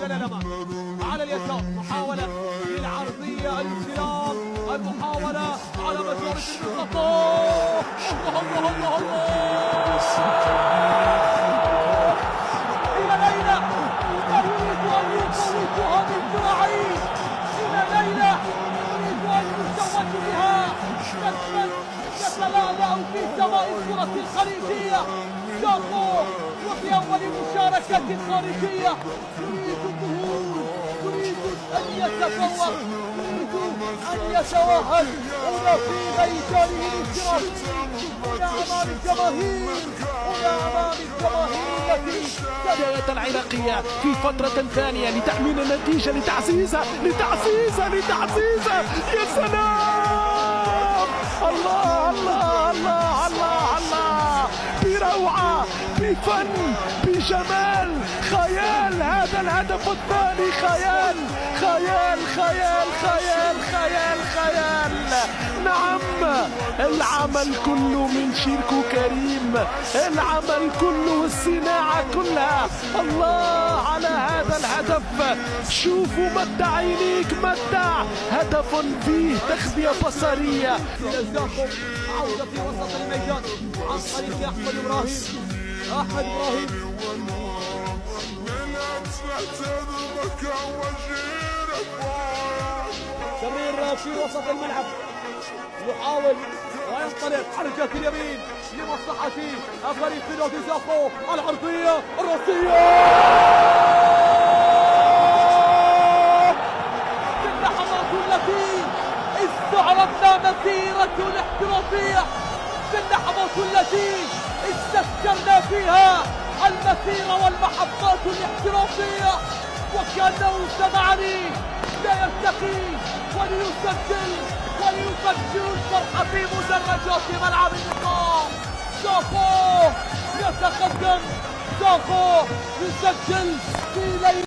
على الأمام على اليسار، محاولة للعرضية، الاستلام، المحاولة على مجرة المنطقة. الله الله الله إلى ليلى لا يريد أن يفوتها من ذراعيه، إلى ليلى يريد أن يتوج بها نجما يتلألأ في سماء الكرة الخليجية. زاكو وفي أول مشاركة خارجية يريد الظهور، يريد أن يتفوق، يريد أن يتوهج هنا في ميدانه الاحترافي، هنا أمام الجماهير، هنا أمام الجماهير التي بداية العراقية في فترة ثانية لتأمين النتيجة، لتعزيزها لتعزيزها لتعزيزها. يا سلام، الله الله الله الله الله، بروعة، بفن، بجمال، خيال. هذا الهدف الثاني خيال خيال خيال خيال خيال خيال. نعم، العمل كله من شيركو كريم، العمل كله، الصناعة كلها. الله على هذا الهدف، شوفوا متع عينيك، متع. هدف فيه تخبية بصرية. زاكو عودة في وسط الميدان عن طريق أحمد إبراهيم. أحمد إبراهيم سمير في وسط الملعب يحاول وينطلق على الجهة اليمين لمصلحة فريق نادي زاكو. العرضية الرأسية في اللحظات التي استعرضنا مسيرة الاحترافية، في اللحظات التي استذكرنا فيها المسيرة والمحطات الاحترافية، وكأنه سمعني لا يرتقي وليسجل الفرحة في مدرجات ملعب اللقاء. زاكو يتقدم، زاكو يسجل في ليلة